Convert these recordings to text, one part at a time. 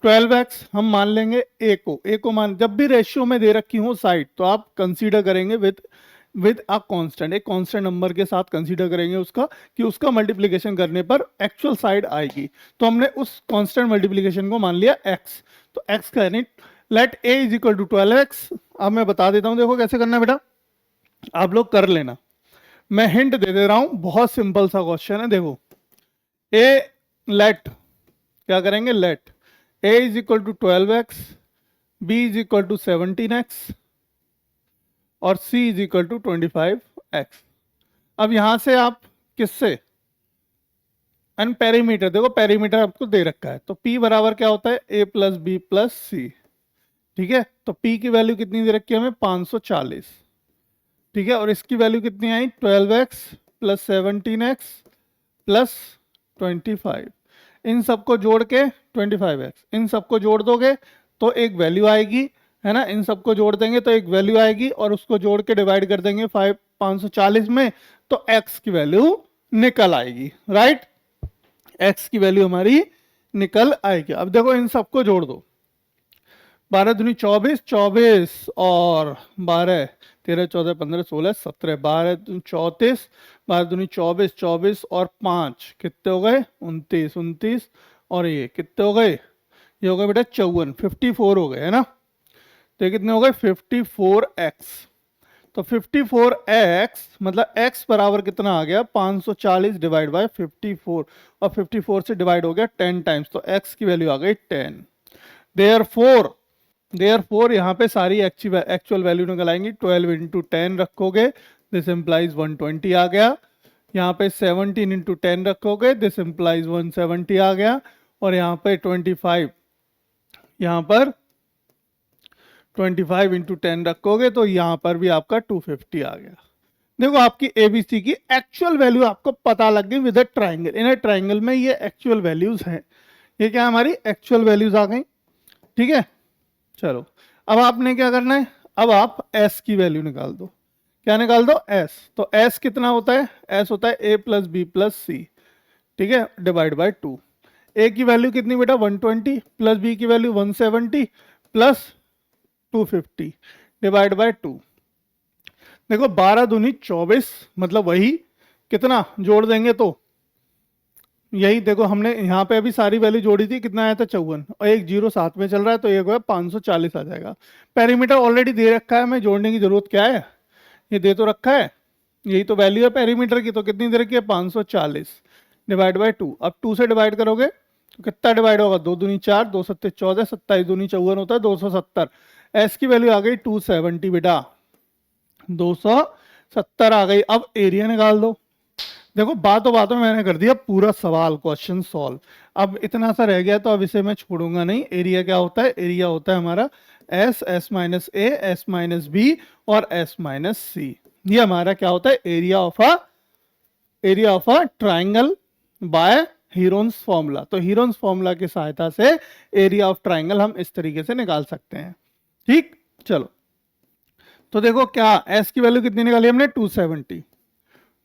12x हम मान लेंगे ए को मान, जब भी रेशियो में दे रखी हो साइड तो आप कंसीडर करेंगे विद अ कांस्टेंट, एक कांस्टेंट नंबर के साथ कंसीडर करेंगे उसका, कि उसका मल्टीप्लिकेशन करने पर एक्चुअल साइड आएगी। तो हमने उस कांस्टेंट मल्टीप्लिकेशन को मान लिया x, तो x का यानी let a is equal to 12x। अब मैं बता देता हूं, देखो कैसे करना है बेटा, आप लोग कर लेना, मैं हिंट दे रहा हूं, बहुत सिंपल सा क्वेश्चन है। देखो a लेट, क्या करेंगे, let a is equal to 12x, b is equal to 17x और c is equal to 25x। अब यहां से आप किससे, एंड पेरीमीटर, देखो पेरीमीटर आपको दे रखा है, तो p बराबर क्या होता है, a प्लस बी प्लस सी। ठीक है, तो p की वैल्यू कितनी दे रखी है हमें, 540। ठीक है, और इसकी वैल्यू कितनी आई, 12x प्लस 17x प्लस 25। इन सबको जोड़ के 25x, इन सबको जोड़ दोगे तो एक वैल्यू आएगी, है ना, इन सबको जोड़ देंगे तो एक वैल्यू आएगी, और उसको जोड़ के डिवाइड कर देंगे 540 में, तो x की वैल्यू निकल आएगी। राइट, x की वैल्यू हमारी निकल आएगी। अब देखो इन सबको जोड़ दो, 12 दूनी 24, 24 और 12, 13 14 15 16 17, 12 दूनी 34, 12 दूनी 24, 24 और 5 कितने हो गए, 29, 29 और ये कितने हो गए, ये हो गए बेटा 54, 54 हो गए, है ना। तो ये कितने हो गए, 54x। तो 54x मतलब x बराबर कितना आ गया, 540 डिवाइड बाय 54, और 54 से डिवाइड हो गया 10 टाइम्स, तो x की वैल्यू आ गई 10। देयरफॉर यहाँ पे सारी एक्चुअल वैल्यू निकल आएंगी। 12 इंटू 10 रखोगे, दिस इम्प्लाइज 120 आ गया। यहाँ पे 17 इंटू 10 रखोगे, दिस इम्प्लाइज 170 आ गया। और यहाँ पे 25, यहाँ पर 25 इंटू 10 रखोगे तो यहाँ पर भी आपका 250 आ गया। देखो आपकी एबीसी की एक्चुअल वैल्यू आपको पता लग गई with a triangle. In triangle में ये एक्चुअल वैल्यूज हैं, ये क्या हमारी एक्चुअल वैल्यूज आ गई। ठीक है, चलो अब आपने क्या करना है, अब आप s की वैल्यू निकाल दो। क्या निकाल दो, s। तो s कितना होता है, s होता है a प्लस बी प्लस सी। ठीक है, डिवाइड बाय 2। a की वैल्यू कितनी बेटा 120, प्लस b की वैल्यू 170 प्लस 250 डिवाइड बाय 2। देखो 12 दूनी 24, मतलब वही कितना जोड़ देंगे तो यही, देखो हमने यहाँ पे अभी सारी वैल्यू जोड़ी थी, कितना आया था 54, और एक जीरो साथ में चल रहा है तो ये 540 आ जाएगा। पेरीमीटर ऑलरेडी दे रखा है, हमें जोड़ने की जरूरत क्या है, ये दे तो रखा है, यही तो वैल्यू है पेरीमीटर की, तो कितनी दे रखी है 540 डिवाइड बाय 2। अब 2 से डिवाइड करोगे तो कितना डिवाइड होगा, 2 दूनी 4, 2 सत्ते 14, 27 दूनी 54 होता है 270। एस की वैल्यू आ गई 270 बेटा, 270 आ गई। अब एरिया निकाल दो। देखो बातों बातों में मैंने कर दिया पूरा सवाल, क्वेश्चन सॉल्व। अब इतना सा रह गया तो अब इसे मैं छोड़ूंगा नहीं। एरिया क्या होता है, एरिया होता है हमारा s, s minus a, s minus b और एस माइनस सी। ये हमारा क्या होता है, area of a triangle by Heron's formula. तो हीरोन्स फॉर्मूला की सहायता से एरिया ऑफ ट्राइंगल हम इस तरीके से निकाल सकते हैं। ठीक, चलो तो देखो क्या एस की वैल्यू कितनी निकाली हमने, 270।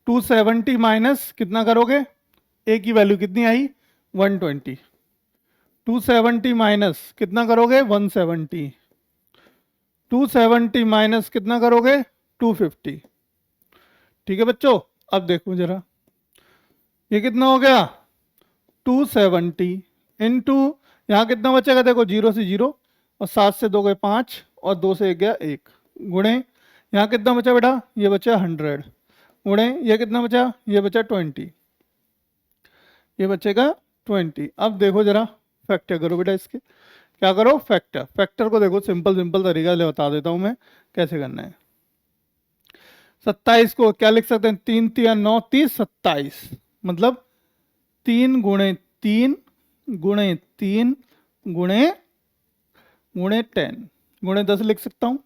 270 माइनस कितना करोगे, ए की वैल्यू कितनी आई 120। 270 माइनस कितना करोगे 170। 270 माइनस कितना करोगे 250। ठीक है बच्चों, अब देखो जरा ये कितना हो गया 270 इंटू, यहाँ कितना बचेगा, देखो 0 से 0 और 7 से 2 गए 5 और 2 से 1 गया 1, गुणे यहाँ कितना बचा बेटा, ये बचा 100, गुणे ये कितना बचा, ये बचा 20, ये बचेगा 20। अब देखो जरा फैक्टर करो बेटा इसके, क्या करो फैक्टर। फैक्टर को देखो सिंपल सिंपल तरीका से बता देता हूं मैं कैसे करना है। 27 को क्या लिख सकते हैं, 3 3 9 30 27, मतलब 3 गुणे 3 गुणे 3 गुणे गुणे 10 गुणे 10 लिख सकता हूं,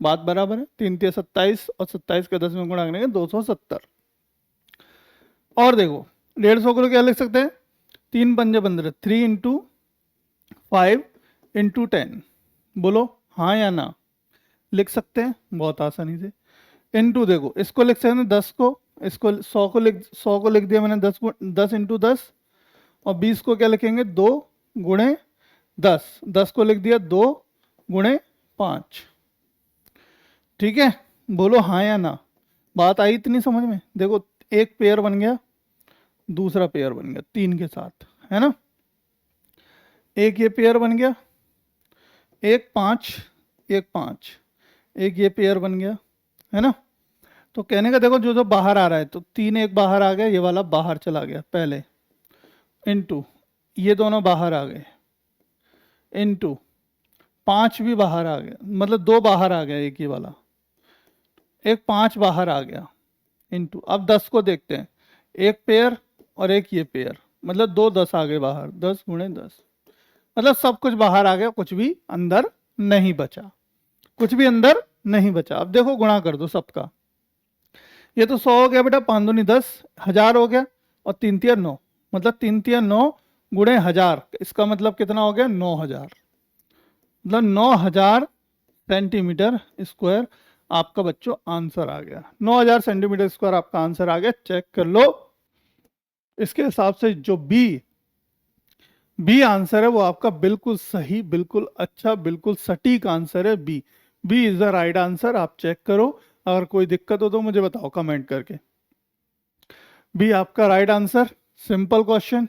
बात बराबर है। 3 3 27 और 27 का 10 में गुणा करेंगे 270। और देखो 150 को क्या लिख सकते हैं, 3 पंजे 15, 3 इंटू 5 इंटू 10, बोलो हाँ या ना, लिख सकते हैं बहुत आसानी से। इंटू देखो इसको लिख सकते हैं 10 को, इसको 100 को लिख दिया मैंने 10 इंटू 10, और 20 को क्या लिखेंगे 2 गुणे 10 को लिख दिया 2 गुणे 5। ठीक है, बोलो हाँ या ना। बात आई इतनी समझ में? देखो एक पेयर बन गया, दूसरा पेयर बन गया 3 के साथ, है ना। एक ये पेयर बन गया, एक 5, एक 5, एक ये पेयर बन गया, है ना। तो कहने का देखो जो जो बाहर आ रहा है, तो 3 एक बाहर आ गया, ये वाला बाहर चला गया पहले, इनटू ये दोनों बाहर आ गए, इनटू 5 भी बाहर आ गया, मतलब 2 बाहर आ गया, एक ये वाला, एक 5 बाहर आ गया, इनटू अब 10 को देखते हैं, एक पेयर और एक ये पेयर, मतलब 2 10 आ गए बाहर, 10 गुणे 10, मतलब सब कुछ बाहर आ गया, कुछ भी अंदर नहीं बचा, कुछ भी अंदर नहीं बचा। अब देखो गुणा कर दो सबका, ये तो 100 हो गया बेटा, 5 दूनी 10, 1000 हो गया, और 3 तिया 9, मतलब 3 तिया 9 गुणे 1000, इसका मतलब कितना हो गया 9000, मतलब 9000 सेंटीमीटर स्क्वायर आपका बच्चों आंसर आ गया। 9000 सेंटीमीटर स्क्वायर आपका आंसर आ गया, चेक कर लो। इसके हिसाब से जो बी आंसर है वो आपका बिल्कुल सही, बिल्कुल अच्छा, बिल्कुल सटीक आंसर है B. B is the right answer. आप चेक करो, अगर कोई दिक्कत हो तो मुझे बताओ कमेंट करके। बी आपका राइट आंसर। Simple question,